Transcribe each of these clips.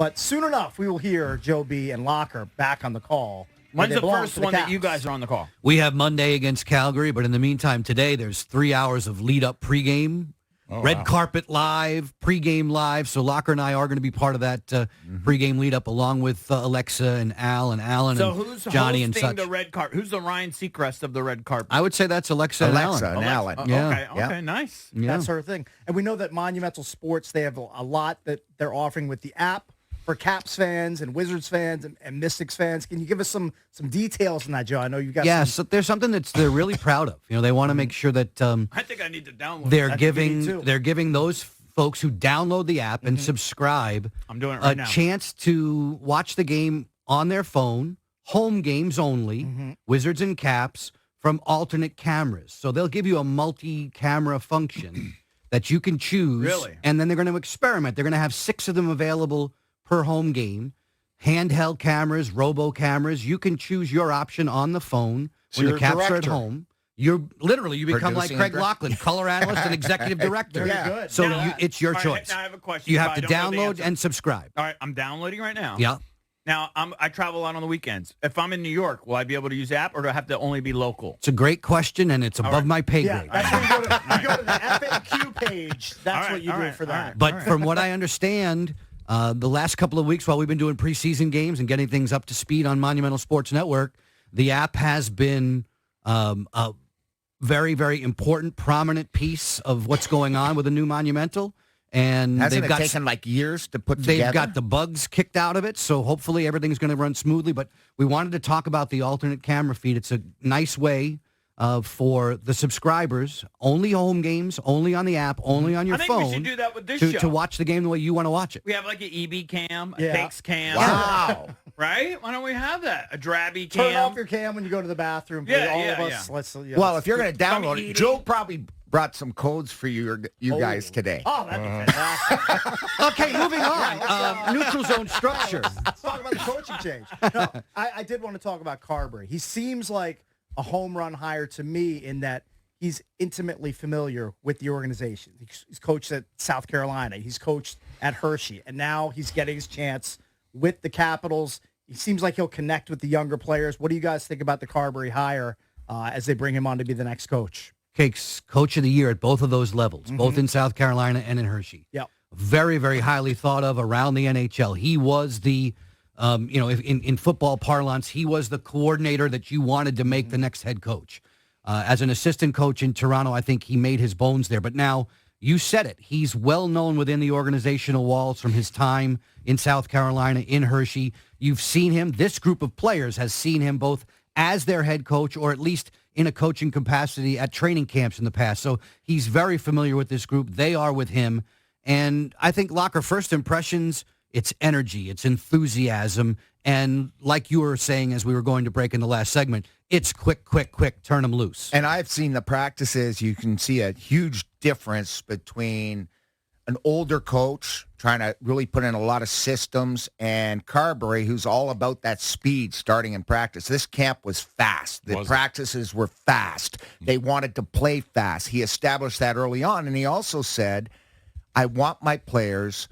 But soon enough, we will hear Joe B. and Locker back on the call. When's the first one that you guys are on the call? We have Monday against Calgary, but in the meantime, today there's 3 hours of lead-up pregame, red carpet live, pregame live. So Locker and I are going to be part of that pregame lead-up, along with Alexa and Al and Alan and Johnny and such. So who's hosting the red carpet? Who's the Ryan Seacrest of the red carpet? I would say that's Alexa and Alan. Yeah. Okay, nice. Yeah. That's her thing. And we know that Monumental Sports, they have a lot that they're offering with the app for Caps fans and Wizards fans and Mystics fans. Can you give us some details on that, Joe? I know you got so there's something they're really proud of. They want to make sure that I think I need to download they're giving those folks who download the app and subscribe I'm doing it right now. chance to watch the game on their phone, home games only, Wizards and Caps, from alternate cameras. So they'll give you a multi-camera function that you can choose. Really? And then they're going to experiment. They're going to have 6 of them available per home game, handheld cameras, robo cameras. You can choose your option on the phone when the Caps are at home. You become like Craig Laughlin, color analyst and executive director. Very good. So it's your choice. Now I have a question. You have to download and subscribe. All right, I'm downloading right now. Yeah. Now, I travel a lot on the weekends. If I'm in New York, will I be able to use the app, or do I have to only be local? It's a great question, and it's above my pay grade. That's when you go to the FAQ page. That's what you do for that. But from what I understand, the last couple of weeks while we've been doing preseason games and getting things up to speed on Monumental Sports Network, the app has been a very, very important, prominent piece of what's going on with the new Monumental. And hasn't it taken like years to put together? They've got the bugs kicked out of it, so hopefully everything's going to run smoothly. But we wanted to talk about the alternate camera feed. It's a nice way for the subscribers, only home games, only on the app, only on your phone. I think we should do that with this show. To watch the game the way you want to watch it. We have like an EB cam, a Takes cam. Wow. Right? Why don't we have that? A Drabby cam. Turn off your cam when you go to the bathroom. Well, if you're going to download it, Joe probably brought some codes for you guys today. Oh, that'd be fantastic. Okay, moving on. Neutral zone structure. Let's talk about the coaching change. No, I did want to talk about Carberry. He seems like a home run hire to me in that he's intimately familiar with the organization. He's coached at South Carolina. He's coached at Hershey. And now he's getting his chance with the Capitals. He seems like he'll connect with the younger players. What do you guys think about the Carberry hire as they bring him on to be the next coach? Cakes Coach of the Year at both of those levels, both in South Carolina and in Hershey. Yep. Very, very highly thought of around the NHL. He was the, in football parlance, he was the coordinator that you wanted to make the next head coach. As an assistant coach in Toronto, I think he made his bones there. But now, you said it, he's well known within the organizational walls from his time in South Carolina, in Hershey. You've seen him. This group of players has seen him both as their head coach or at least in a coaching capacity at training camps in the past. So he's very familiar with this group. They are with him. And I think, Locker, first impressions, it's energy, it's enthusiasm. And like you were saying as we were going to break in the last segment, it's quick, turn them loose. And I've seen the practices. You can see a huge difference between an older coach trying to really put in a lot of systems and Carberry, who's all about that speed starting in practice. This camp was fast. The practices were fast. They wanted to play fast. He established that early on, and he also said, I want my players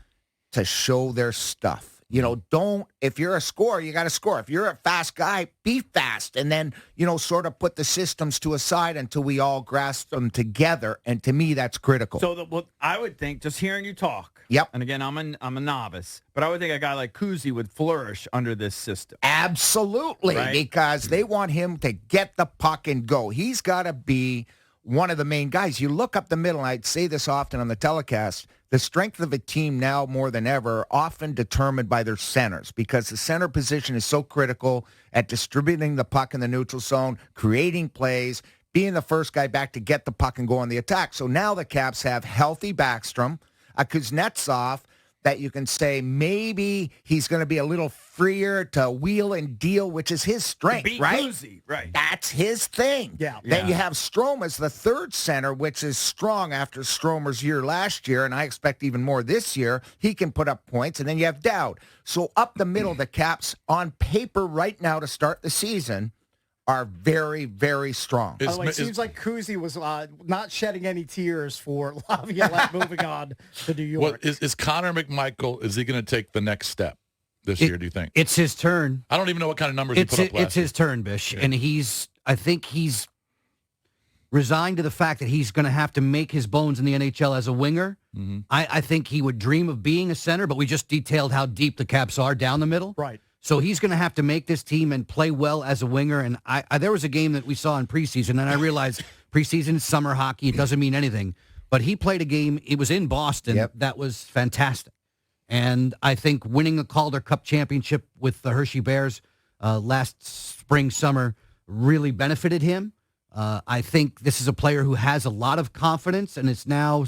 to show their stuff. If you're a scorer, you got to score. If you're a fast guy, be fast. And then, sort of put the systems to a side until we all grasp them together. And to me, that's critical. So I would think, just hearing you talk. Yep. And again, I'm a novice, but I would think a guy like Kuzi would flourish under this system. Absolutely. Right? Because they want him to get the puck and go. He's got to be one of the main guys. You look up the middle, and I'd say this often on the telecast, the strength of a team now more than ever often determined by their centers, because the center position is so critical at distributing the puck in the neutral zone, creating plays, being the first guy back to get the puck and go on the attack. So now the Caps have healthy Backstrom, a Kuznetsov that you can say maybe he's going to be a little freer to wheel and deal, which is his strength, right? Kuzi, right. That's his thing. Yeah. Then you have Strome as the third center, which is strong after Stromer's year last year, and I expect even more this year. He can put up points, and then you have Dowd. So up the middle, the Caps on paper right now to start the season are very, very strong. By the way, it seems like Kuzi was not shedding any tears for Laviolette moving on to New York. Is Connor McMichael, is he going to take the next step? this year, do you think? It's his turn. I don't even know what kind of numbers he put up last It's his turn, Bish. Yeah. And I think he's resigned to the fact that he's going to have to make his bones in the NHL as a winger. Mm-hmm. I think he would dream of being a center, but we just detailed how deep the Caps are down the middle. Right. So he's going to have to make this team and play well as a winger. And there was a game that we saw in preseason, and I realized preseason is summer hockey. It doesn't mean anything. But he played a game, it was in Boston, that was fantastic. And I think winning the Calder Cup championship with the Hershey Bears last spring, summer really benefited him. I think this is a player who has a lot of confidence, and it's now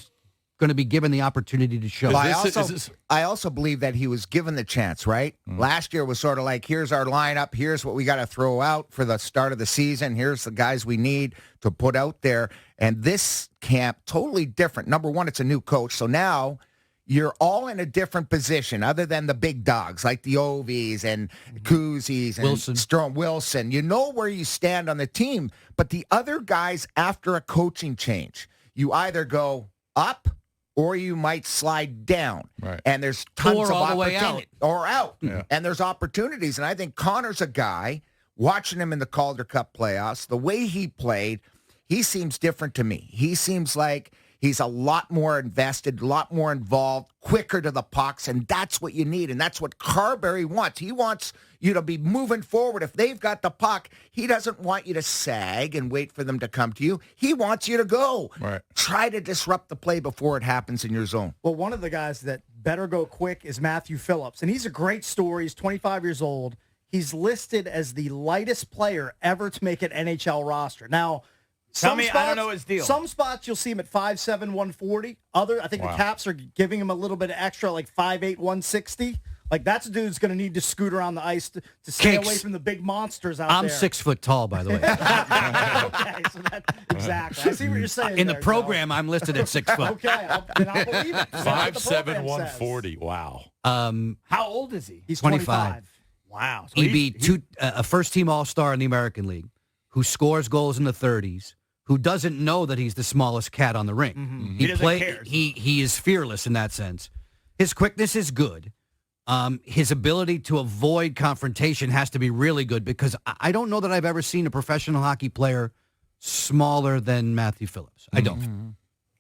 going to be given the opportunity to show. Well, I also believe that he was given the chance, right? Last year was sort of like, here's our lineup, here's what we got to throw out for the start of the season, here's the guys we need to put out there. And this camp, totally different. Number one, it's a new coach, so now you're all in a different position other than the big dogs like the Ovies and Koozies and Wilson. You know where you stand on the team, but the other guys after a coaching change, you either go up or you might slide down. Right. And there's tons of all the way opportunity. Or out. Yeah. And there's opportunities. And I think Connor's a guy, watching him in the Calder Cup playoffs, the way he played, he seems different to me. He seems like he's a lot more invested, a lot more involved, quicker to the pucks, and that's what you need, and that's what Carberry wants. He wants you to be moving forward. If they've got the puck, he doesn't want you to sag and wait for them to come to you. He wants you to go. Right. Try to disrupt the play before it happens in your zone. Well, one of the guys that better go quick is Matthew Phillips, and he's a great story. He's 25 years old. He's listed as the lightest player ever to make an NHL roster. Now, Tell me, I don't know his deal. Some spots you'll see him at 5'7", 140. I think the Caps are giving him a little bit extra, like 5'8", 160. Like, that's a dude who's going to need to scoot around the ice to stay away from the big monsters out there. I'm 6 foot tall, by the way. Okay, so exactly. I see what you're saying. In the program, I'm listed at 6 foot. Okay, then I'll believe it. 5'7", 140. Wow. How old is he? He's 25. Wow. So He beat a first-team All-Star in the American League who scores goals in the 30s, who doesn't know that he's the smallest cat on the ring. Mm-hmm. He doesn't care. He is fearless in that sense. His quickness is good. His ability to avoid confrontation has to be really good because I don't know that I've ever seen a professional hockey player smaller than Matthew Phillips. I don't. Mm-hmm.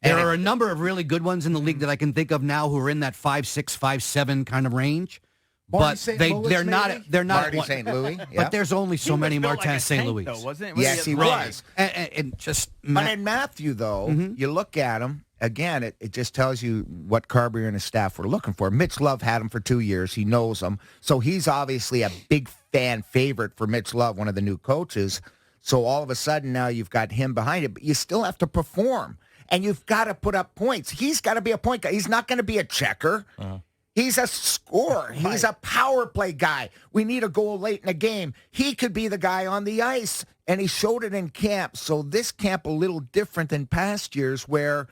There are a number of really good ones in the league that I can think of now who are in that 5'6", 5'7" kind of range. But they're not. Marty St. Louis. But there's only so many Martin St. Louis. Wasn't it? Yes, he was. And just But in Matthew, though, you look at him, again, it just tells you what Carberry and his staff were looking for. Mitch Love had him for 2 years. He knows him. So he's obviously a big fan favorite for Mitch Love, one of the new coaches. So all of a sudden now you've got him behind it, but you still have to perform. And you've got to put up points. He's got to be a point guy. He's not going to be a checker. He's a scorer. He's a power play guy. We need a goal late in the game. He could be the guy on the ice, and he showed it in camp. So this camp a little different than past years where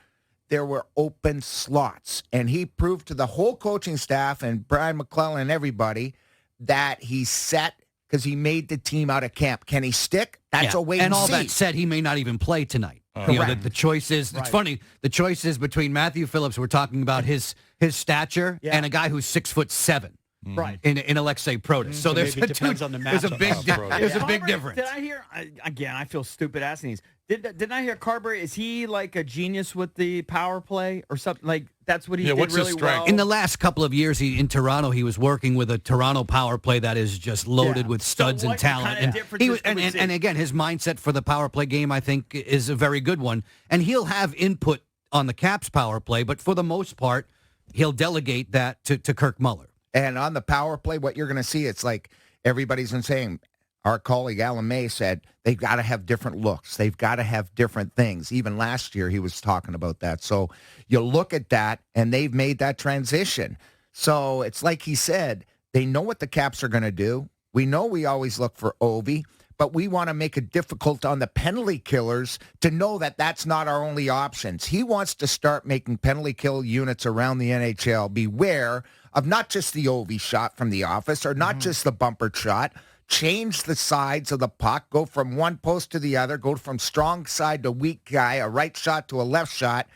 there were open slots. And he proved to the whole coaching staff and Brian McClellan and everybody that he's set because he made the team out of camp. Can he stick? That's a wait and see. And all that said, he may not even play tonight. You know, the choice is, it's funny, the choice is between Matthew Phillips, we're talking about his stature, and a guy who's 6'7". Right. In Alexei Protas. So there's maybe it depends on the there's a matchup. there's a big difference. Did I hear, again, I feel stupid asking these. Didn't I hear Carberry, is he like a genius with the power play or something? Like, that's what he did what's his really strength? well? In the last couple of years in Toronto, he was working with a Toronto power play that is just loaded with studs and talent. Kind of differences And again, his mindset for the power play game, I think, is a very good one. And he'll have input on the Caps power play, but for the most part, he'll delegate that to Kirk Muller. And on the power play, what you're going to see, it's like everybody's been saying. Our colleague Alan May said they've got to have different looks. They've got to have different things. Even last year he was talking about that. So you look at that, and they've made that transition. So it's like he said, they know what the Caps are going to do. We know we always look for Ovi, but we want to make it difficult on the penalty killers to know that that's not our only options. He wants to start making penalty kill units around the NHL. Beware of not just the Ovi shot from the office or not just the bumper shot. Change the sides of the puck, go from one post to the other, go from strong side to weak guy, a right shot to a left shot,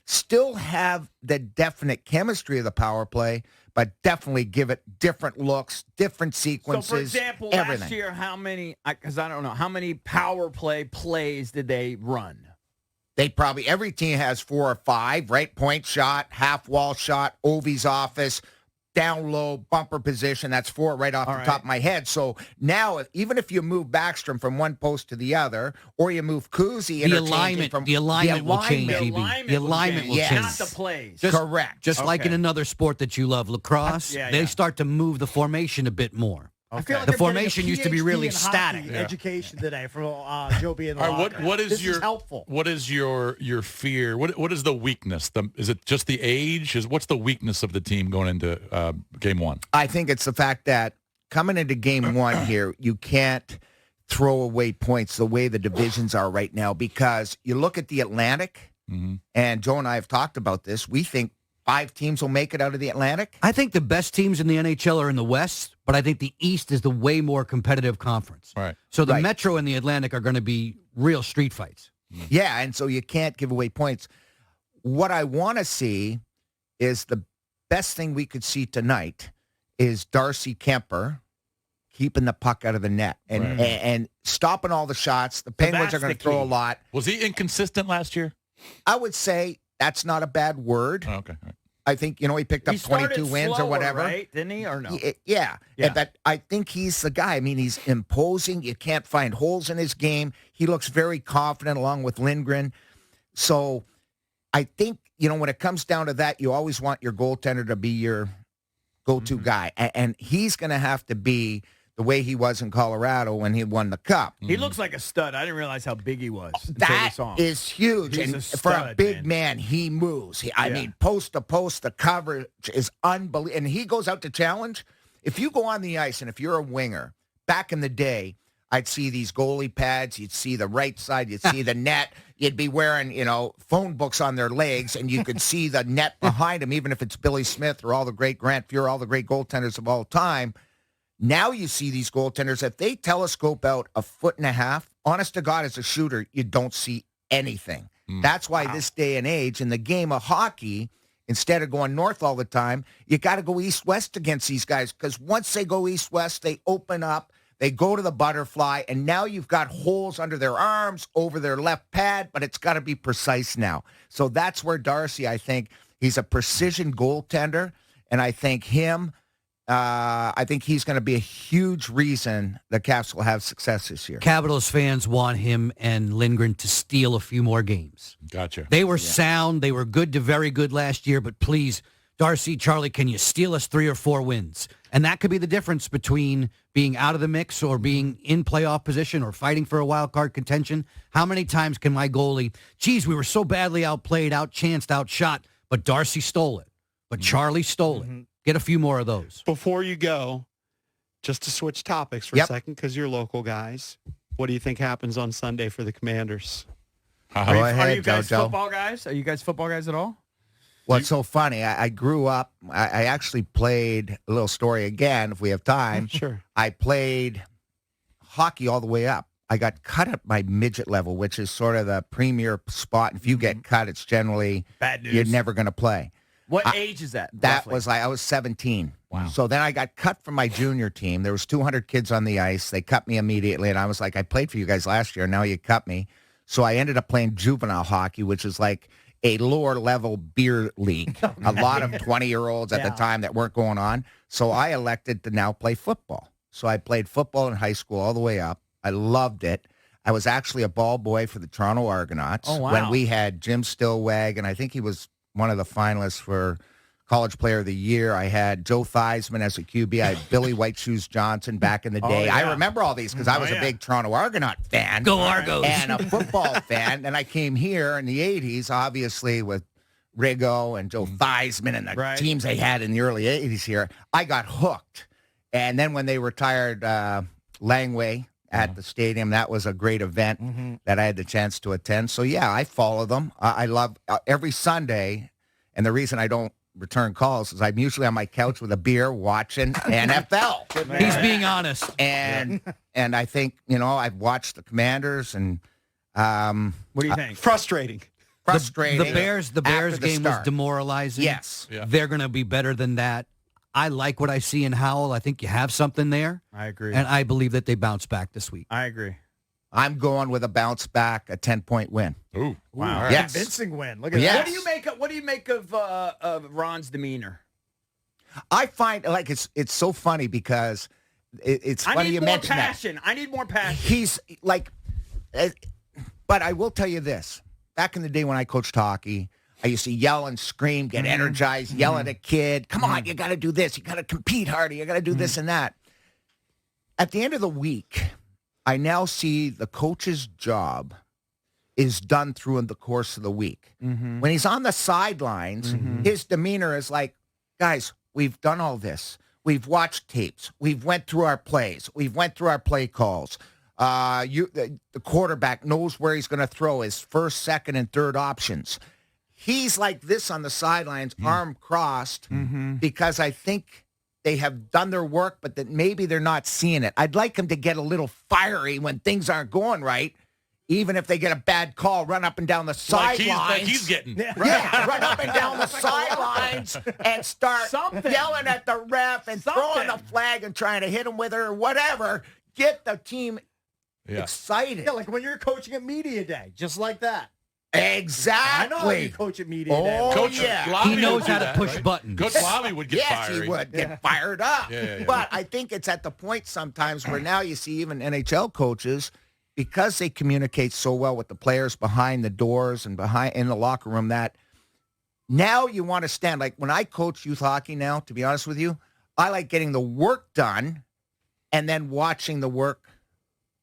still have the definite chemistry of the power play, but definitely give it different looks, different sequences, So, for example, everything. last year, how many, because I don't know, how many power play plays did they run? They probably, every team has 4 or 5, right? Point shot, half wall shot, Ovi's office, down low, bumper position. That's 4 right off the top of my head. So now, even if you move Backstrom from one post to the other, or you move Kuzi, the alignment will change, EB. The alignment will change. Not the plays. Correct. Just like in another sport that you love, lacrosse, they start to move the formation a bit more. I feel like the I'm getting formation a used to be PhD really in static. hockey education today from Joe B. in the All right, locker. what is This your is helpful? What is your fear? What is the weakness? Is it just the age? What's the weakness of the team going into game one? I think it's the fact that coming into game one here, you can't throw away points the way the divisions are right now, because you look at the Atlantic, and Joe and I have talked about this. We think 5 teams will make it out of the Atlantic. I think the best teams in the NHL are in the West, but I think the East is the way more competitive conference. Right. So the Metro and the Atlantic are going to be real street fights. Yeah, and so you can't give away points. What I want to see is the best thing we could see tonight is Darcy Kemper keeping the puck out of the net and stopping all the shots. The Penguins are going to throw a lot. Was he inconsistent last year? I would say that's not a bad word. Oh, okay. All right. I think, he picked up 22 wins or whatever. Right? Didn't he? Or no? Yeah. But I think he's the guy. I mean, he's imposing. You can't find holes in his game. He looks very confident along with Lindgren. So I think, when it comes down to that, you always want your goaltender to be your go-to guy. And he's going to have to be the way he was in Colorado when he won the Cup. He looks like a stud. I didn't realize how big he was. That is huge. He's and a for a stud, big man, he moves. I mean, post to post, the coverage is unbelievable. And he goes out to challenge. If you go on the ice and if you're a winger, back in the day, I'd see these goalie pads. You'd see the right side. You'd see the net. You'd be wearing, phone books on their legs, and you could see the net behind them, even if it's Billy Smith or all the great Grant Fuhr, all the great goaltenders of all time. Now you see these goaltenders, if they telescope out 1.5 feet, honest to God, as a shooter, you don't see anything. That's why this day and age in the game of hockey, instead of going north all the time, you got to go east-west against these guys, because once they go east-west, they open up, they go to the butterfly, and now you've got holes under their arms, over their left pad, but it's got to be precise now. So that's where Darcy, I think, he's a precision goaltender, and I think he's going to be a huge reason the Caps will have success this year. Capitals fans want him and Lindgren to steal a few more games. Gotcha. They were sound. They were good to very good last year, but please, Darcy, Charlie, can you steal us 3 or 4 wins? And that could be the difference between being out of the mix or being in playoff position or fighting for a wild card contention. How many times can my goalie, geez, we were so badly outplayed, outchanced, outshot, but Darcy stole it. But Charlie stole it. Get a few more of those. Before you go, just to switch topics for a second, because you're local guys, what do you think happens on Sunday for the Commanders? Are you guys football guys? Are you guys football guys at all? What's so funny, I grew up, I actually played, a little story again, if we have time. Sure. I played hockey all the way up. I got cut at my midget level, which is sort of the premier spot. If you get cut, it's generally bad news. You're never going to play. What age is that? That roughly? was I was 17. Wow. So then I got cut from my junior team. There was 200 kids on the ice. They cut me immediately, and I was like, I played for you guys last year. Now you cut me. So I ended up playing juvenile hockey, which is like a lower level beer league. A lot of 20-year-olds at the time that weren't going on. So I elected to now play football. So I played football in high school all the way up. I loved it. I was actually a ball boy for the Toronto Argonauts when we had Jim Stillwag, and I think he was one of the finalists for College Player of the Year. I had Joe Theismann as a QB. I had Billy White Shoes Johnson back in the day. I remember all these because I was a big Toronto Argonaut fan. Go Argos. And a football fan. And I came here in the 80s, obviously, with Rigo and Joe Theismann and the teams they had in the early 80s here. I got hooked. And then when they retired Langway at the stadium, that was a great event that I had the chance to attend. So, yeah, I follow them. I love every Sunday. And the reason I don't return calls is I'm usually on my couch with a beer watching NFL. He's being honest. And I think, I've watched the Commanders and what do you think? Frustrating. The Bears game was demoralizing. Yes. Yeah. They're going to be better than that. I like what I see in Howell. I think you have something there. I agree. And I believe that they bounce back this week. I agree. I'm going with a bounce back, a 10-point win. Ooh, Wow. Yes. Convincing win. Look at Yes. that. What do you make of Ron's demeanor? I find like it's so funny because it's I funny need you more mention that. passion. I need more passion. He's like, but I will tell you this. Back in the day when I coached hockey, I used to yell and scream, get energized, yell at a kid. Come on, you got to do this. You got to compete harder. You got to do this and that. At the end of the week, I now see the coach's job is done through in the course of the week. When he's on the sidelines, his demeanor is like, guys, we've done all this. We've watched tapes. We've went through our plays. We've went through our play calls. The quarterback knows where he's going to throw his first, second, and third options. He's like this on the sidelines, arm crossed, because I think they have done their work, but that maybe they're not seeing it. I'd like him to get a little fiery when things aren't going right. Even if they get a bad call, run up and down the sidelines. Like he's getting. Yeah, run up and down the sidelines and start yelling at the ref and throwing the flag and trying to hit him with her or whatever. Get the team excited. Yeah, like when you're coaching at media day, just like that. Exactly. I know how you coach at media day. Oh, Coach yeah. Lally He knows would do how to that, push right? buttons. Coach Lally would get Yes, fiery. he would get fired up. Yeah. But I think it's at the point sometimes where now you see even NHL coaches, because they communicate so well with the players behind the doors and behind in the locker room, that now you want to stand. Like when I coach youth hockey now, to be honest with you, I like getting the work done and then watching the work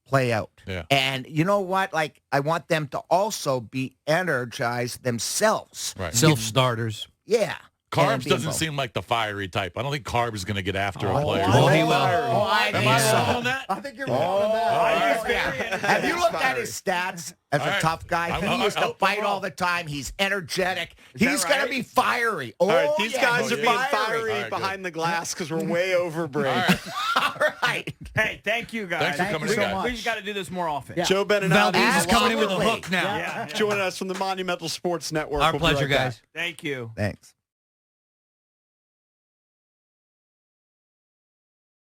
play out. Yeah. And you know what? Like I want them to also be energized themselves. Right. Self-starters. Yeah. Carbs And be doesn't involved. seem like the fiery type. I don't think Carbs is going to get after a player. Oh, he will. I Am think I so. wrong on that? I think you're wrong on that. Oh, yeah. Have you looked at his stats as All a right. tough guy? He used to fight all the time. He's energetic. He's that going right? to be fiery. Oh, All right, these yeah, guys he's are being All fiery right, behind the glass because we're way over break. All right. All right. Hey, thank you guys. Thanks for coming in, so guys. much. We just got to do this more often. Yeah. Joe Beninati Valdez is coming in with a Absolutely. hook now. Yeah. joining us from the Monumental Sports Network. Our We'll be pleasure, right back. guys. Thank you. Thanks.